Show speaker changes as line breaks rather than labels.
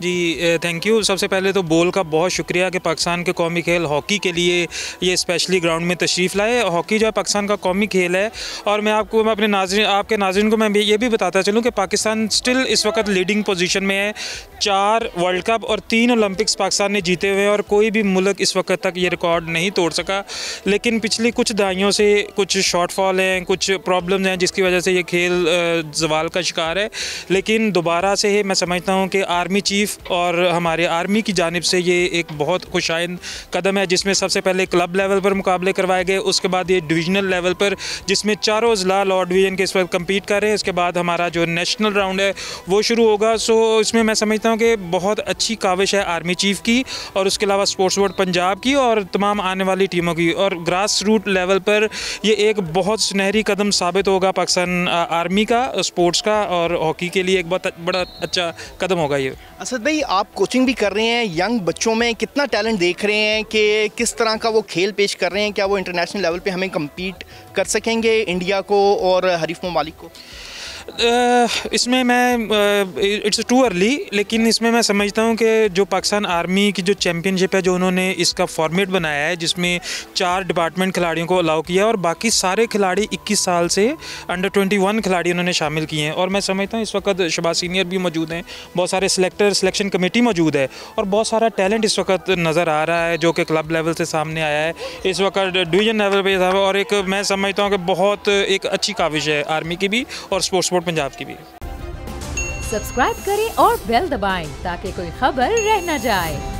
Ji thank you. सबसे पहले तो बोल का बहुत शुक्रिया कि पाकिस्तान के कौमी खेल हॉकी के लिए ये स्पेशली ग्राउंड में तशरीफ़ लाए। हॉकी जो है पाकिस्तान का कौमी खेल है और मैं अपने नाज़रीन आपके नाज़रीन को मैं ये भी बताता चलूँ कि पाकिस्तान स्टिल इस वक्त लीडिंग पोजीशन में है। 4 वर्ल्ड कप और 3 ओलंपिक्स पाकिस्तान ने जीते हुए हैं और कोई भी मुल्क इस वक्त तक ये रिकॉर्ड नहीं तोड़ सका। लेकिन पिछली कुछ दहाइयों से कुछ शॉर्टफॉल हैं, कुछ प्रॉब्लम्स हैं जिसकी वजह से ये खेल ज़वाल का शिकार है। लेकिन दोबारा से मैं समझता हूँ कि आर्मी चीफ और हमारे आर्मी की जानिब से ये एक बहुत खुशाइंद कदम है, जिसमें सबसे पहले क्लब लेवल पर मुकाबले करवाए गए, उसके बाद ये डिवीज़नल लेवल पर जिसमें चारों ज़िला लॉ डिवीज़न के इस वक्त कम्पीट कर रहे हैं। इसके बाद हमारा जो नेशनल राउंड है वो शुरू होगा। सो इसमें मैं समझता हूँ कि बहुत अच्छी काविश है आर्मी चीफ़ की और उसके अलावा स्पोर्ट्स बोर्ड पंजाब की और तमाम आने वाली टीमों की। और ग्रास रूट लेवल पर ये एक बहुत सुनहरी कदम साबित होगा पाकिस्तान आर्मी का, स्पोर्ट्स का और हॉकी के लिए एक बहुत बड़ा अच्छा कदम होगा ये।
असद भाई, आप कोचिंग भी कर रहे हैं, यंग बच्चों में कितना टैलेंट देख रहे हैं कि किस तरह का वो खेल पेश कर रहे हैं? क्या वो इंटरनेशनल लेवल पे हमें कम्पीट कर सकेंगे इंडिया को और हरीफ ममालिक को?
इसमें मैं इट्स टू अर्ली, लेकिन इसमें मैं समझता हूँ कि जो पाकिस्तान आर्मी की जो चैम्पियनशिप है, जो उन्होंने इसका फॉर्मेट बनाया है जिसमें 4 डिपार्टमेंट खिलाड़ियों को अलाउ किया और बाकी सारे खिलाड़ी 21 साल से अंडर 21 खिलाड़ी उन्होंने शामिल किए हैं। और मैं समझता हूँ इस वक्त शबाज सीनियर भी मौजूद हैं, बहुत सारे सिलेक्शन कमेटी मौजूद है और बहुत सारा टैलेंट इस वक्त नज़र आ रहा है जो कि क्लब लेवल से सामने आया है, इस वक्त डिवीजन लेवल पर। और एक मैं समझता हूँ कि बहुत एक अच्छी काविश है आर्मी की भी और स्पोर्ट्स बोर्ड पंजाब की भी।
सब्सक्राइब करें और बेल दबाएं ताकि कोई खबर रह न जाए।